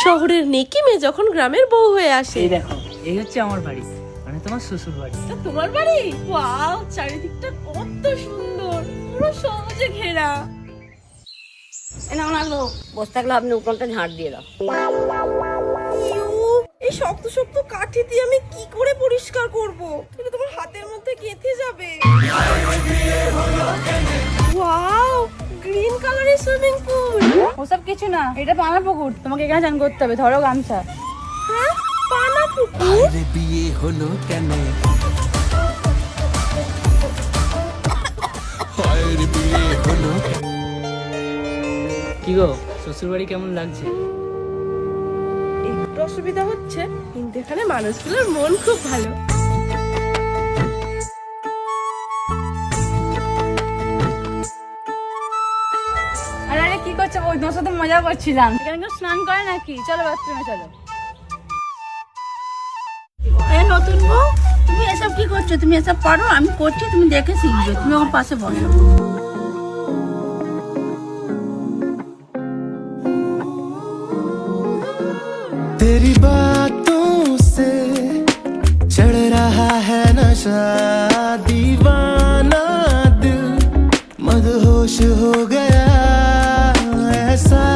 শহরের নেকি মেয়ে যখন গ্রামের বউ হয়ে আসে। এই দেখো, এই হচ্ছে আমার বাড়ি, মানে তোমার শ্বশুর বাড়ি। তোমার বাড়ি? ওয়াও, চারিদিকটা কত সুন্দর, পুরো সবুজে ঘেরা। বসে থাকলে আপনি উঠোনটা ঝাড় দিয়ে দাও। এই শক্ত শক্ত কাঠি দিয়ে আমি কি করে পরিষ্কার করব? এটা তোমার হাতের মধ্যে গেঁথে যাবে। ওয়াও, গ্রিন কালারের সুইমিং পুল। ওসব কিছু না, এটা পানা পুকুর, তোমাকে এখানে চান করতে হবে। ধরো গামছা। হ্যাঁ, পানা পুকুর? বিয়ে হলো কেন? বিয়ে হলো। কি গো, শ্বশুর বাড়ি কেমন লাগছে? একটু অসুবিধা হচ্ছে, কিন্তু এখানে মানুষগুলোর মন খুব ভালো। আরে আরে কি করছো? ওই তোমার সাথে মজা করছিলাম। এখানে কেউ স্নান করে নাকি? চলো বাথরুমে চলো। নতুন বউ, তুমি এসব কি করছো? তুমি এসব পারো? আমি করছি, তুমি দেখে শিখবে। তুমি আমার পাশে বসো। तेरी बातों से चढ़ रहा है नशा, दीवाना दिल मदहोश हो गया, ऐसा